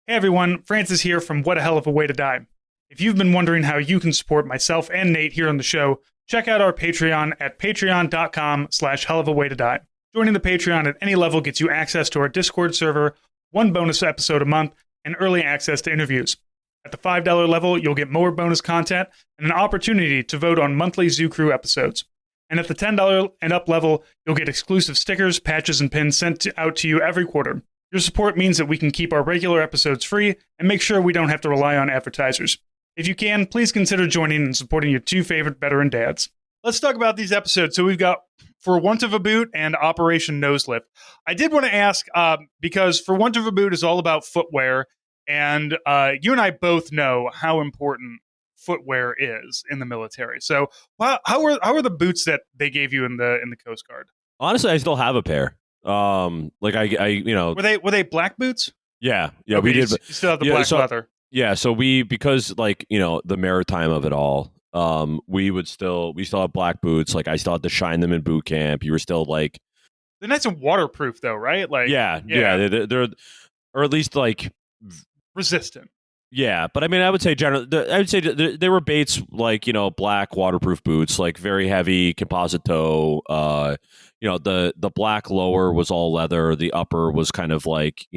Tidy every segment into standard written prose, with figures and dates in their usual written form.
Hey everyone, Francis here from What a Hell of a Way to Die. If you've been wondering how you can support myself and Nate here on the show, check out our Patreon at patreon.com/hellofawaytodie. Joining the Patreon at any level gets you access to our Discord server, one bonus episode a month, and early access to interviews. At the $5 level, you'll get more bonus content and an opportunity to vote on monthly Zoo Crew episodes. And at the $10 and up level, you'll get exclusive stickers, patches, and pins sent out to you every quarter. Your support means that we can keep our regular episodes free and make sure we don't have to rely on advertisers. If you can, please consider joining and supporting your two favorite veteran dads. Let's talk about these episodes. So we've got For Want of a Boot and Operation Noselift. I did want to ask, because For Want of a Boot is all about footwear, and you and I both know how important footwear is in the military. So how are the boots that they gave you in the Coast Guard? Honestly, I still have a pair. Like I were they black boots? Yeah, Okay, we did. You still have the black leather. Yeah, so because the maritime of it all, we still have black boots. Like I still had to shine them in boot camp. You were still like, they're nice and waterproof though, right? Like yeah, they're or at least like resistant. Yeah, but I mean, I would say they were Bates, like, black waterproof boots, like very heavy composite toe. The black lower was all leather. The upper was kind of like,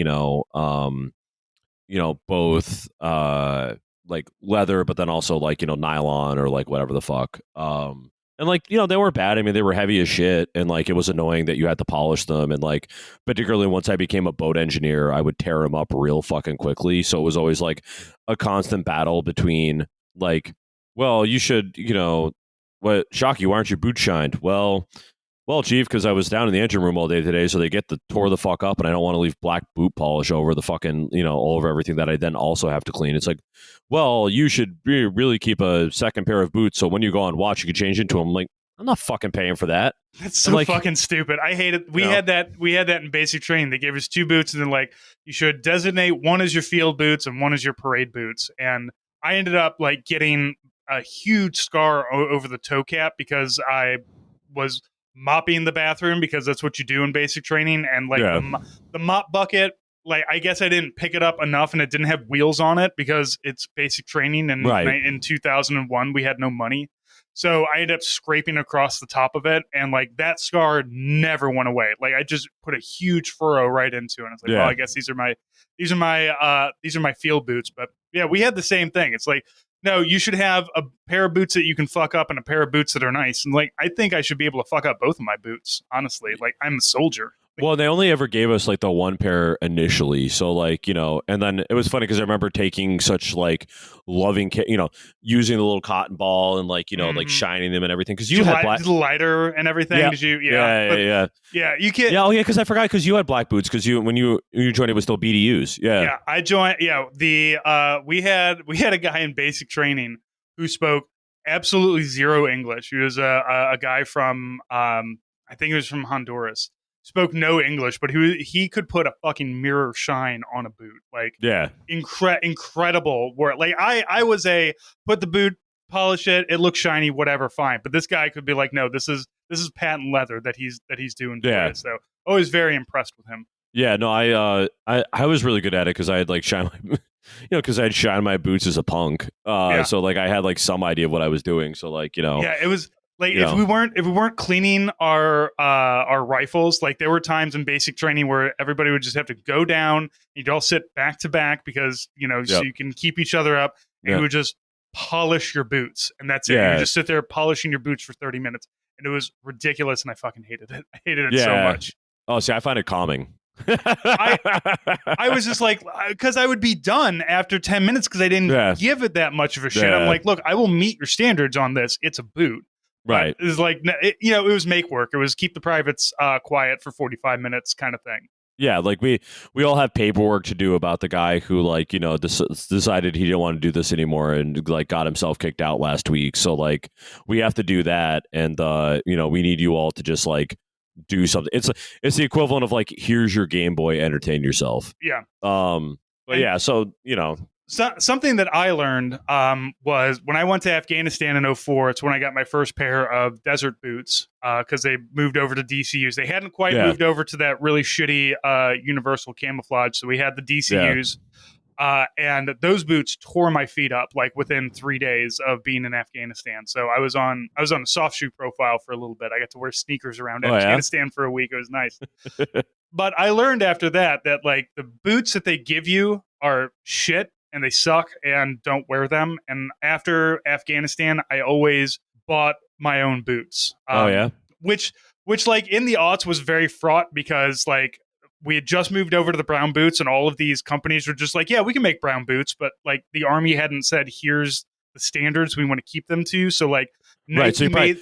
both like leather, but then also like, nylon or like whatever the fuck. And like, they weren't bad. I mean, they were heavy as shit, and like it was annoying that you had to polish them. And like, particularly once I became a boat engineer, I would tear them up real fucking quickly. So it was always like a constant battle between like, well, you should, what, Shocky, why aren't your boots shined? Well, Chief, because I was down in the engine room all day today, so they get tore the fuck up, and I don't want to leave black boot polish over the fucking, all over everything that I then also have to clean. It's like, well, you should really keep a second pair of boots, so when you go on watch, you can change into them. I'm like, I'm not fucking paying for that. That's so fucking stupid. I hate it. We had that in basic training. They gave us two boots, and then like, you should designate one as your field boots and one as your parade boots. And I ended up like getting a huge scar over the toe cap because I was mopping the bathroom, because that's what you do in basic training, and like the mop bucket, like I guess I didn't pick it up enough, and it didn't have wheels on it because it's basic training, and in 2001 we had no money, so I ended up scraping across the top of it, and like that scar never went away. Like I just put a huge furrow right into it, and it's like, well, I guess these are my field boots. But yeah, we had the same thing. It's like, no, you should have a pair of boots that you can fuck up and a pair of boots that are nice. And like, I think I should be able to fuck up both of my boots, honestly. Like, I'm a soldier. Well, they only ever gave us like the one pair initially. So like, and then it was funny because I remember taking such like loving, using the little cotton ball and like, like shining them and everything. Because you had black lighter and everything. Yeah. Did you? Yeah. You can't. Yeah. Oh yeah. Because I forgot, because you had black boots, because when you joined, it was still BDUs. Yeah. I joined. Yeah. We had a guy in basic training who spoke absolutely zero English. He was a guy from, I think he was from Honduras. Spoke no English, but he could put a fucking mirror shine on a boot. Like, incredible work. Like I was put the boot, polish it, it looks shiny, whatever, fine. But this guy could be like, no, this is patent leather that he's doing. Yeah. So always very impressed with him. Yeah, no, I was really good at it because I had like shine my, because I'd shine my boots as a punk. So like I had like some idea of what I was doing. So like, yeah, it was. Like if we weren't cleaning our rifles, like there were times in basic training where everybody would just have to go down. You'd all sit back to back because so you can keep each other up. And you would just polish your boots, and that's it. You just sit there polishing your boots for 30 minutes, and it was ridiculous. And I fucking hated it. I hated it so much. Oh, see, I find it calming. I was just like, because I would be done after 10 minutes because I didn't give it that much of a shit. I'm like, look, I will meet your standards on this. It's a boot. Right. It was like, it was make work. It was keep the privates quiet for 45 minutes kind of thing. Yeah, like we all have paperwork to do about the guy who like, decided he didn't want to do this anymore and like got himself kicked out last week. So like we have to do that, and we need you all to just like do something. It's the equivalent of like, here's your Game Boy, entertain yourself. Yeah. But yeah, so something that I learned was when I went to Afghanistan in 2004. It's when I got my first pair of desert boots because they moved over to DCUs. They hadn't quite moved over to that really shitty universal camouflage, so we had the DCUs. And those boots tore my feet up like within 3 days of being in Afghanistan. So I was on a soft shoe profile for a little bit. I got to wear sneakers around Oh, yeah? Afghanistan for a week. It was nice. But I learned after that like the boots that they give you are shit and they suck and don't wear them. And after Afghanistan, I always bought my own boots. Oh, yeah? Which like in the aughts was very fraught because like we had just moved over to the brown boots and all of these companies were just like, yeah, we can make brown boots. But like the Army hadn't said, here's the standards we want to keep them to. So like Nike made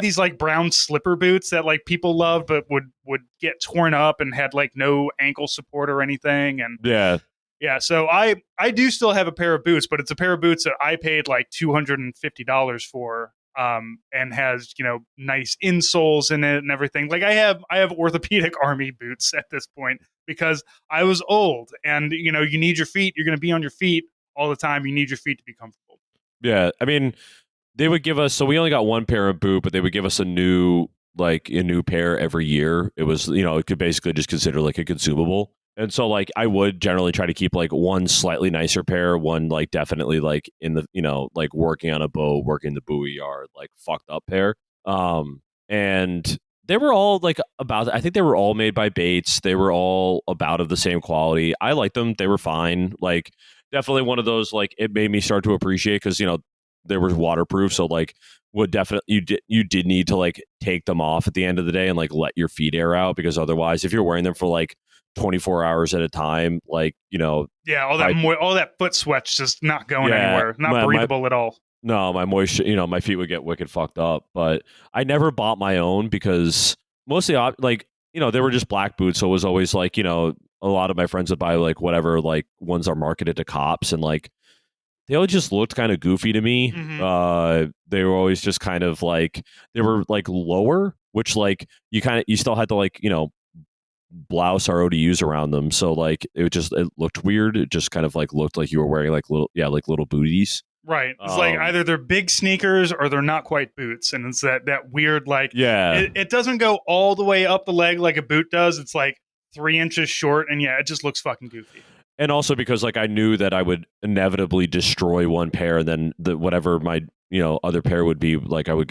these like brown slipper boots that like people loved, but would get torn up and had like no ankle support or anything. And yeah. So I do still have a pair of boots, but it's a pair of boots that I paid like $250 for. And has, you know, nice insoles in it and everything. Like I have orthopedic Army boots at this point because I was old and, you know, you need your feet. You're going to be on your feet all the time. You need your feet to be comfortable. Yeah. I mean, they would give us, so we only got one pair of boot, but they would give us a new pair every year. It was, you know, it could basically just consider like a consumable. And so like I would generally try to keep like one slightly nicer pair, one like definitely like in the, you know, like working on a boat, working the buoy yard, like fucked up pair. And they were all like I think they were all made by Bates. They were all about of the same quality. I liked them. They were fine. Like definitely one of those, like it made me start to appreciate because, you know, they were waterproof. So like would definitely, you did need to like take them off at the end of the day and like let your feet air out because otherwise if you're wearing them for like 24 hours at a time, like, you know, all that foot sweat's just not going anywhere, not breathable at all. No, my moisture, you know, my feet would get wicked fucked up. But I never bought my own because mostly like, you know, they were just black boots, so it was always like, you know, a lot of my friends would buy like whatever like ones are marketed to cops, and like they all just looked kind of goofy to me. They were always just kind of like, they were like lower, which like you still had to like, you know, blouse our ODUs around them, so like it looked weird. It just kind of like looked like you were wearing like little booties. Right. It's like either they're big sneakers or they're not quite boots, and it's that weird like it doesn't go all the way up the leg like a boot does. It's like 3 inches short, and it just looks fucking goofy. And also because like I knew that I would inevitably destroy one pair, and then whatever my, you know, other pair would be, like I was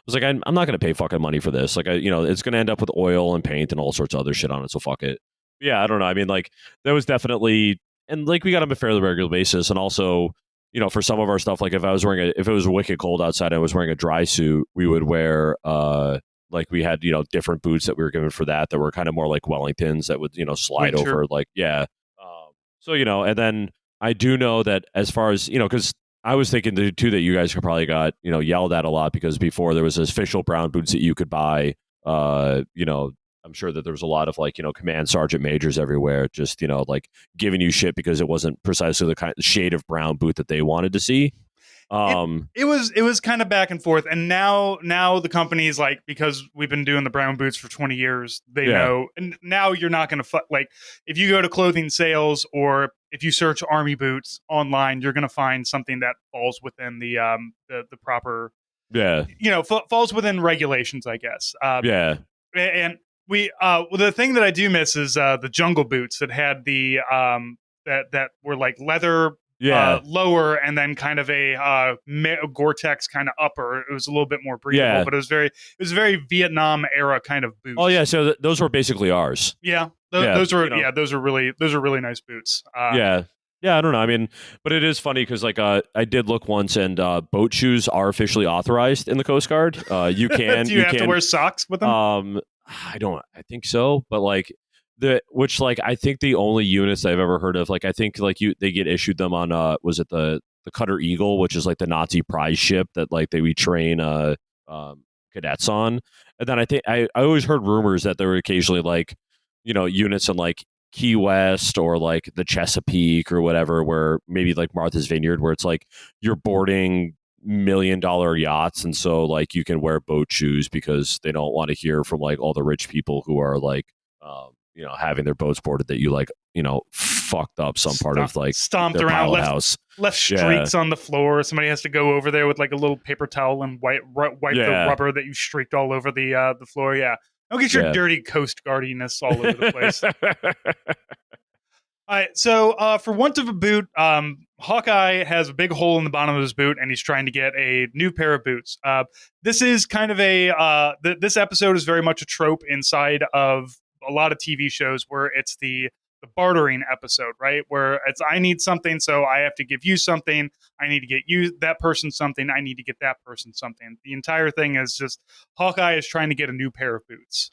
like, I'm not going to pay fucking money for this. Like you know, it's going to end up with oil and paint and all sorts of other shit on it. So fuck it. Yeah, I don't know. I mean, like there was definitely, and like we got them on a fairly regular basis, and also, you know, for some of our stuff, like if it was wicked cold outside and I was wearing a dry suit, we would wear like we had, you know, different boots that we were given for that were kind of more like Wellingtons that would, you know, slide over, like so, you know, and then I do know that as far as, you know, because I was thinking too that you guys probably got, you know, yelled at a lot because before there was official brown boots that you could buy. You know, I'm sure that there was a lot of like, you know, command sergeant majors everywhere, just, you know, like giving you shit because it wasn't precisely the kind of shade of brown boot that they wanted to see. It was kind of back and forth, and now the company's like, because we've been doing the brown boots for 20 years, they know, and now you're not going to like if you go to clothing sales or if you search Army boots online, you're going to find something that falls within the proper you know, falls within regulations, I guess. And we the thing that I do miss is the jungle boots that had the that were like leather lower and then kind of a Gore-Tex kind of upper. It was a little bit more breathable, but it was very Vietnam era kind of boots. Oh yeah, so those were basically ours. Those were those are really nice boots. Yeah, I don't know. I mean, but it is funny because like I did look once, and boat shoes are officially authorized in the Coast Guard. You can do you have to wear socks with them? I think so, but like which like I think the only units I've ever heard of, like I think like they get issued them on was it the Cutter Eagle, which is like the Nazi prize ship that like we train cadets on. And then I think I always heard rumors that there were occasionally like, you know, units in like Key West or like the Chesapeake or whatever, where maybe like Martha's Vineyard, where it's like you're boarding $1 million yachts, and so like you can wear boat shoes because they don't want to hear from like all the rich people who are like you know, having their boats boarded that you like, you know, fucked up some part of like stomped around, left streaks on the floor. Somebody has to go over there with like a little paper towel and wipe the rubber that you streaked all over the floor. Don't get your dirty Coast Guardiness all over the place. All right, so for want of a boot, Hawkeye has a big hole in the bottom of his boot, and he's trying to get a new pair of boots. This is kind of this episode is very much a trope inside of a lot of TV shows where it's the bartering episode, right? Where it's I need something, so I have to give you something. I need to get you that person something. I need to get that person something. The entire thing is just Hawkeye is trying to get a new pair of boots.